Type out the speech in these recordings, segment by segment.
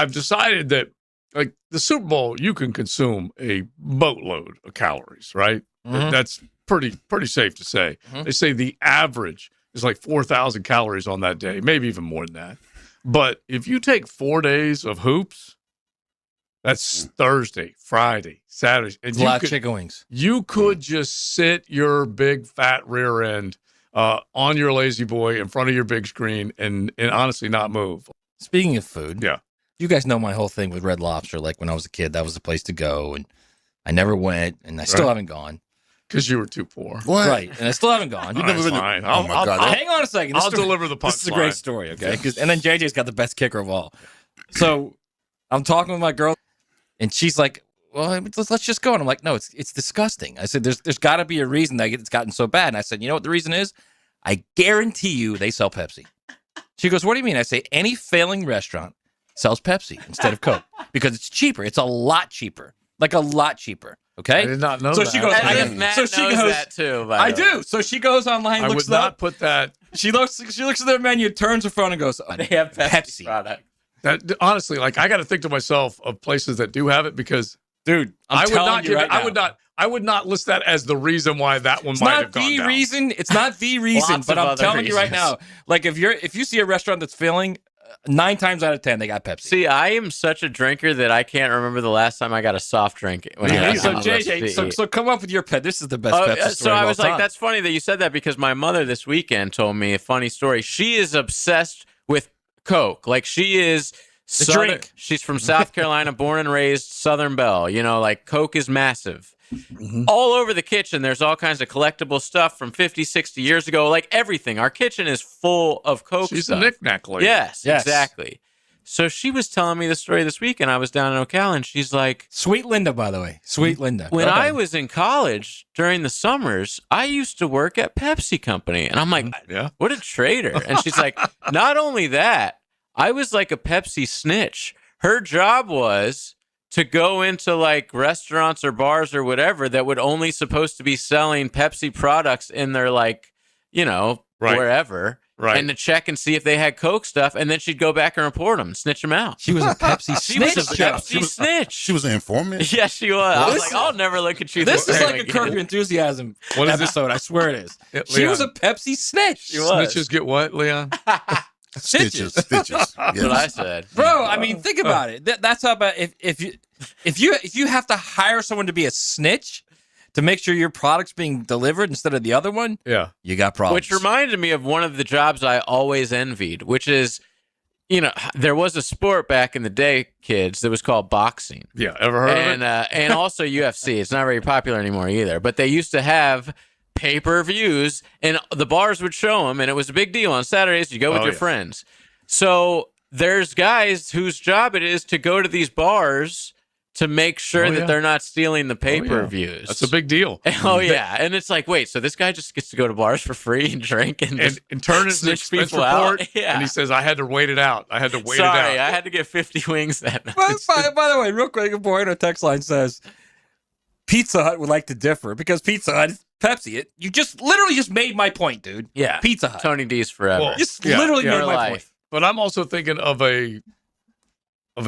I've decided that, like, the Super Bowl, you can consume a boatload of calories, right? That's pretty safe to say. They say the average is like 4,000 calories on that day, maybe even more than that. But if you take 4 days of hoops, that's Thursday, Friday, Saturday. And a lot of chicken wings. You could just sit your big fat rear end on your lazy boy in front of your big screen and honestly not move. Speaking of food, yeah, you guys know my whole thing with Red Lobster. Like when I was a kid, that was the place to go, and I never went, and I still haven't gone. Because you were too poor. What? Right, and I still haven't gone. You've never been fine. Oh, my God. Hang on a second. I'll deliver the punchline. This is a great story, okay? And then JJ's got the best kicker of all. So I'm talking with my girl, and she's like, well, let's just go. And I'm like, no, it's disgusting. I said, there's got to be a reason that it's gotten so bad. And I said, you know what the reason is? I guarantee you they sell Pepsi. She goes, what do you mean? I say, any failing restaurant sells Pepsi instead of Coke because it's cheaper. It's a lot cheaper. Like a lot cheaper. Okay? I did not know so that. She goes, Matt knows that too. I do. So she goes online, looks would not up. put that. She looks at their menu, turns her phone, and goes, They have Pepsi product. That honestly, like, I got to think to myself of places that do have it because, dude, I would not list that as the reason why that one It's might not have gone the down. reason. It's not the reason, Lots but of I'm other telling you right reasons. now, like if you see a restaurant that's failing, 9 times out of 10 they got Pepsi. See, I am such a drinker that I can't remember the last time I got a soft drink. When I so was on the JJ, recipe. so come up with your pet. This is the best Pepsi story. So I of all was like, time. that's funny that you said that because my mother this weekend told me a funny story. She is obsessed with Coke. Like she is drink. She's from South Carolina, born and raised Southern Belle. You know, like Coke is massive. All over the kitchen, there's all kinds of collectible stuff from 50, 60 years ago. Like everything. Our kitchen is full of Coke She's stuff. a knick-knack lady. Yes, exactly. So she was telling me the story this week, and I was down in Ocala, and she's like, Sweet Linda, by the way. Sweet Linda. when I was in college during the summers, I used to work at Pepsi Company. And I'm like, what a traitor. And she's like, not only that, I was like a Pepsi snitch. Her job was to go into like restaurants or bars or whatever that would only supposed to be selling Pepsi products in their like, you know, wherever. Right. And to check and see if they had Coke stuff, and then she'd go back and report them, snitch them out. She was a Pepsi She was snitch. a Pepsi snitch. She was an informant? Yes, she was. I was like, I'll never look at you This this is way like a again. Curb Your Enthusiasm episode. I swear it is. She was a Pepsi snitch. She was. Snitches get what, Leon? Stitches. That's what I said. Bro, I mean, think about it. That's how about if you have to hire someone to be a snitch to make sure your product's being delivered instead of the other one, you got problems. Which reminded me of one of the jobs I always envied, which is, you know, there was a sport back in the day, kids, that was called boxing. Yeah, ever heard of it? And also UFC. It's not very popular anymore either. But they used to have pay-per-views, and the bars would show them, and it was a big deal. On Saturdays, you go with your friends. So there's guys whose job it is to go to these bars to make sure that they're not stealing the pay-per-views. That's a big deal. Oh, yeah. And it's like, wait, so this guy just gets to go to bars for free and drink and turn his snitch expense people report, out? Yeah. and he says, I had to wait it out. I had to wait Sorry, it out. I had to get 50 wings that night. By the way, real quick, a boy on a text line says, Pizza Hut would like to differ because Pizza Hut is Pepsi. You just literally just made my point, dude. Yeah. Pizza Hut. Tony D's forever. Well, Just literally made my life. point. But I'm also thinking of a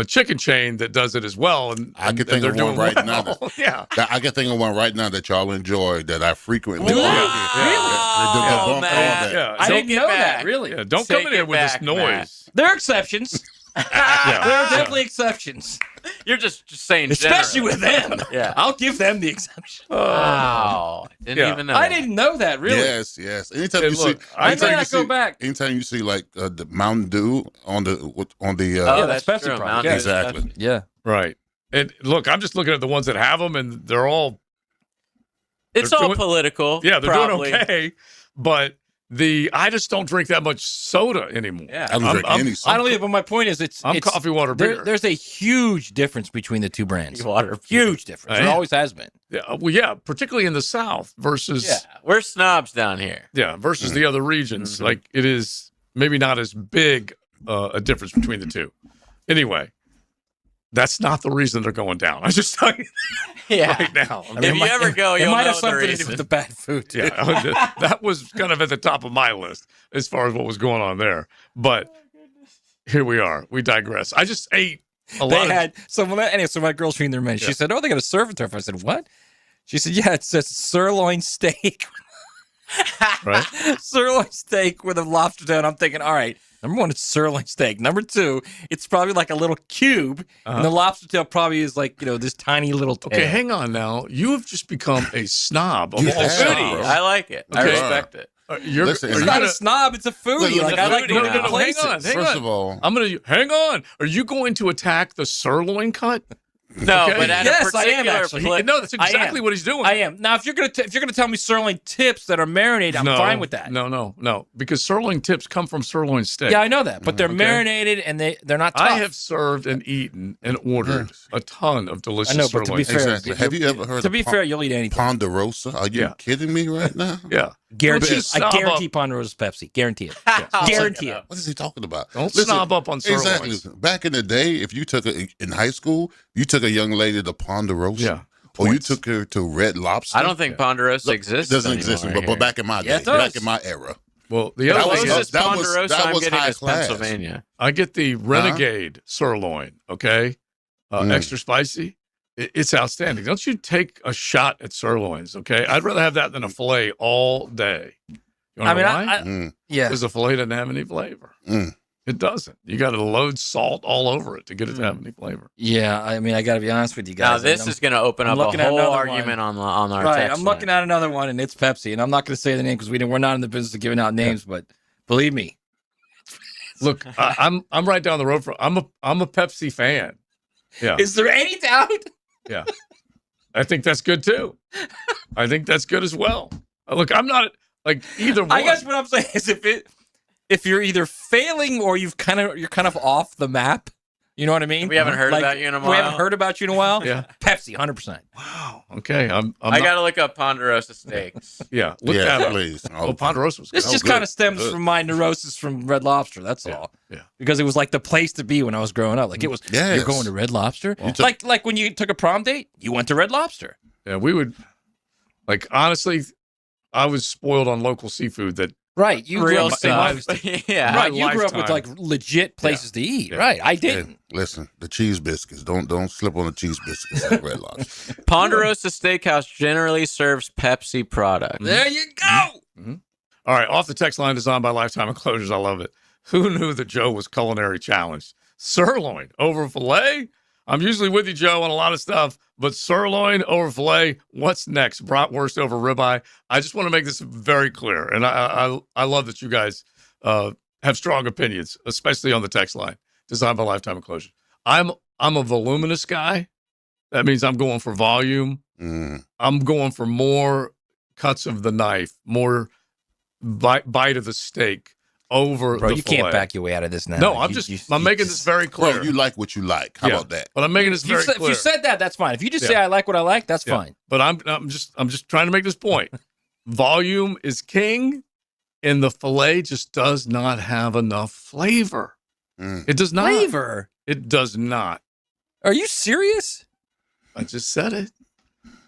chicken chain that does it as well, and I can and think they're of doing one right well. now. Yeah, I can think of one right now that y'all enjoy that I frequently. Really? Oh, man. yeah. I didn't Take it know back. that, really. Yeah, don't Take come in here it with this back, noise. Matt. There are exceptions. There are definitely exceptions. You're just saying Especially generally. with them. Yeah. I'll give them the exception. Wow. Didn't even know I that. didn't know that, really. Yes. Anytime Hey, you look, see, I may not go back. Anytime you see like the Mountain Dew on the Oh, that's that's Pepsi true. product. Mountain Yeah. Dew. exactly. Yeah. Right. And look, I'm just looking at the ones that have them, and they're all It's They're all doing- political. they're probably. doing okay, but I just don't drink that much soda anymore. Yeah. I don't drink any I soda. don't either, but my point is I'm it's coffee water there- bigger. there's a huge difference between the two brands. Water. Huge difference. There Yeah. always has been. Yeah, particularly in the South versus Yeah. We're snobs down here. versus the other regions. Mm-hmm. Like it is maybe not as big a difference between the two. Anyway, that's not the reason they're going down. I just tell you Yeah. right now. I mean, If you ever go, It you'll might know have something the to do reason. with the bad food. Too. yeah, that was kind of at the top of my list as far as what was going on there. But here we are. We digress. I just ate They had so my girl's reading their menu. She said, "Oh, they got a surf and turf." I said, "What?" She said, "Yeah, it says sirloin steak." Right? Sirloin steak with a lobster tail. And I'm thinking, all right, number one, it's sirloin steak. Number two, it's probably like a little cube, and the lobster tail probably is like this tiny little tail. Okay, hang on now. You have just become a snob of all have. snobs. I like it. I Okay. respect it. Listen, It's not a snob, it's a foodie. Look, Like I like foodie going now. to places. Hang on. First of all, hang on. Are you going to attack the sirloin cut? No, Okay. but at Yes, a I am, particular actually. pla- No, that's I exactly am. what he's doing. I am. Now, if you're gonna tell me sirloin tips that are marinated, I'm fine with that. No, because sirloin tips come from sirloin steak. Yeah, I know that, but they're Okay. marinated and they're not tough. I have served and eaten and ordered a ton of delicious I know, but to sirloin be steaks. fair, exactly. Have you ever heard to of be fair, you'll eat anything. Ponderosa? Are you kidding me right now? Yeah. Guarantee. Don't you I snob guarantee up. Ponderosa Pepsi. Guarantee it. I'll Guarantee check it. What is he talking about? Don't snob up on sirloins. Exactly. Back in the day, if you took in high school, you took a young lady to Ponderosa. Yeah. Or you Points. took her to Red Lobster. I don't think Ponderosa exists. It doesn't exist, anymore but back in my Yeah, day, it does. back in my era. Well, the That other was- thing Closest is, that was- Ponderosa that I'm was getting high is class. Pennsylvania. I get the Renegade sirloin, okay? Extra spicy. It's outstanding. Don't you take a shot at sirloins, okay? I'd rather have that than a filet all day. You wanna know why? Yeah. Because a filet doesn't have any flavor. Mm. It doesn't. You got to load salt all over it to get it to have any flavor. Yeah, I mean, I got to be honest with you Now guys. this is going to open I'm up a looking at whole another argument on our right. text I'm looking at another one, and it's Pepsi, and I'm not going to say the name because we're not in the business of giving out names, but believe me, Look, I'm right down the road from. I'm a Pepsi fan. Yeah, is there any doubt? yeah. I think that's good too. I think that's good as well. Look, I'm not like either one. I guess what I'm saying is if you're either failing or you're kind of off the map. You know what I mean? We haven't heard about you in a while. We haven't heard about you in a while. Yeah. Pepsi, 100%. Wow. Okay. I got to look up Ponderosa steaks. Yeah. Look Yeah, that up. please. Oh, Ponderosa was good. This just good. kind of stems Good. from my neurosis from Red Lobster. That's all. Yeah. Because it was like the place to be when I was growing up. Like it was. Yes. You're going to Red Lobster. You took- like when you took a prom date, you went to Red Lobster. Yeah. We would. Like honestly, I was spoiled on local seafood. That Right. You Real grew up. stuff. Yeah. Right. You grew up with lifetime. like legit places to eat. Yeah. Right. I Hey, didn't. listen, the cheese biscuits. Don't slip on the cheese biscuits at Red Lobster. Ponderosa Steakhouse generally serves Pepsi products. There you go. All right, off the text line designed by Lifetime Enclosures. I love it. Who knew that Joe was culinary challenged? Sirloin over filet? I'm usually with you, Joe, on a lot of stuff, but sirloin over filet, what's next? Bratwurst over ribeye? I just want to make this very clear, and I love that you guys have strong opinions, especially on the text line designed by Lifetime Enclosures. I'm a voluminous guy. That means I'm going for volume. I'm going for more cuts of the knife, more bite of the steak over Bro, the you filet. can't back your way out of this now. No, I'm making this very clear. Bro, you like what you like. How Yeah. about that? But I'm making this If you very said- clear. If you said that, that's fine. If you just say Yeah. I like what I like, that's Yeah. fine. But I'm just trying to make this point. Volume is king, and the filet just does not have enough flavor. It does not. Flavor? It does not. Are you serious? I just said it.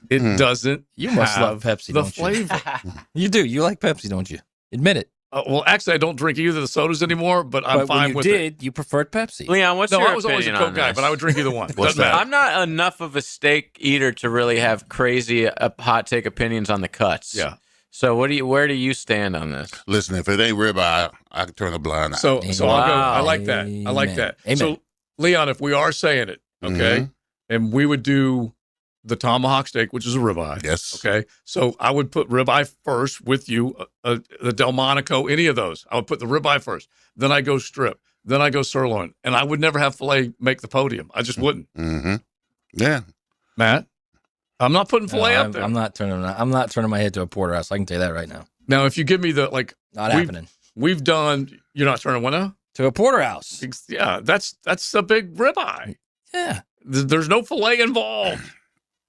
It doesn't. You must have love Pepsi, the don't you? flavor. You do. You like Pepsi, don't you? Admit it. Well, actually, I don't drink either of the sodas anymore, but I'm But fine when you with it. did, you preferred Pepsi. Leon, what's No, your I was always a opinion Coke on guy, this? but I would drink either one. What's Doesn't matter. I'm not enough of a steak eater to really have crazy hot take opinions on the cuts. Yeah. So where do you stand on this? Listen, if it ain't ribeye, I can turn a blind eye. So I'll go. I Wow. like that. I like Amen. that. Amen. So Leon, if we are saying it, okay, and we would do the tomahawk steak, which is a ribeye. Yes. Okay. So I would put ribeye first with you, the Delmonico, any of those. I would put the ribeye first. Then I go strip. Then I go sirloin. And I would never have filet make the podium. I just wouldn't. Yeah. Matt, I'm not putting No, filet I'm, up there. I'm not turning my head to a porterhouse. I can tell you that right now. Now, if you give me the, like, Not We've- happening. we've done, you're not turning one now? To a porterhouse. Yeah, that's a big ribeye. Yeah. There's no filet involved,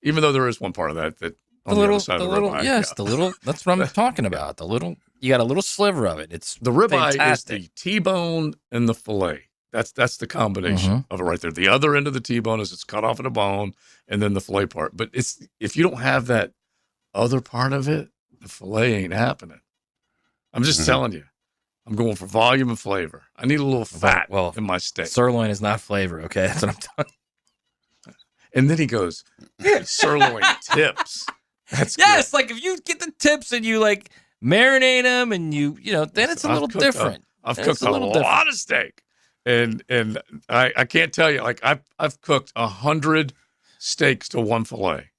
even though there is one part of that on the other side of the ribeye. yes, Yeah. the little. That's what I'm talking about. You got a little sliver of it. It's The ribeye fantastic. is the T-bone and the filet. That's the combination Mm-hmm. of it right there. The other end of the T-bone is it's cut off of the bone, and then the filet part. But if you don't have that other part of it, the filet ain't happening. I'm just telling you. I'm going for volume and flavor. I need a little fat Well, in my steak. Sirloin is not flavor, okay? That's what I'm talking. And then he goes, sirloin tips. That's Yes, like if you get the tips and you like marinate them and then it's a little different. I've cooked a lot of steak. And I can't tell you, like I've cooked 100 steaks to one fillet.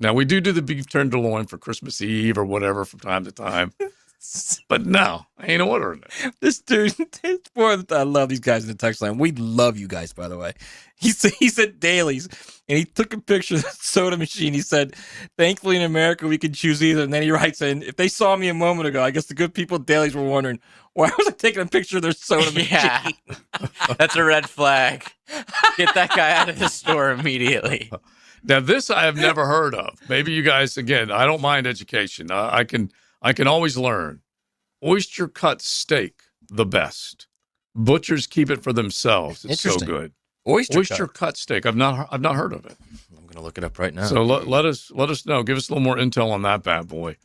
Now we do the beef tenderloin for Christmas Eve or whatever from time to time. But no, I ain't ordering it. This dude, I love these guys in the text line. We love you guys, by the way. He's at Daley's, and he took a picture of the soda machine. He said, thankfully in America, we can choose either. And then he writes in, if they saw me a moment ago, I guess the good people at Daley's were wondering, why was I taking a picture of their soda machine? Yeah. That's a red flag. Get that guy out of the store immediately. Now, this I have never heard of. Maybe you guys, again, I don't mind education. I can always learn. Oyster cut steak, the best. Butchers keep it for themselves. It's so good. Oyster cut steak. I've not heard of it. I'm gonna look it up right now. So let us know. Give us a little more intel on that bad boy.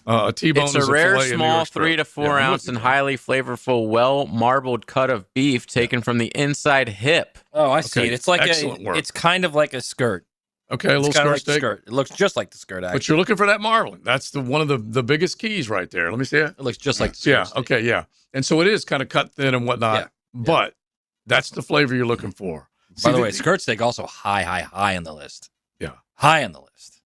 A T-bone It's is a rare, filet in New small, York strip. 3 to 4 ounce and highly flavorful, well-marbled cut of beef taken from the inside hip. Oh, I see Okay, it. It's like excellent work. It's kind of like a skirt. Okay, a little It's kinda skirt like the steak. skirt. It looks just like the skirt, actually. But you're looking for that marbling. That's one of the biggest keys right there. Let me see it. It looks just like the skirt. Yeah. steak. Okay. Yeah. And so it is kind of cut thin and whatnot. Yeah. But that's the flavor you're looking for. By the way, skirt steak also high on the list. Yeah. High on the list.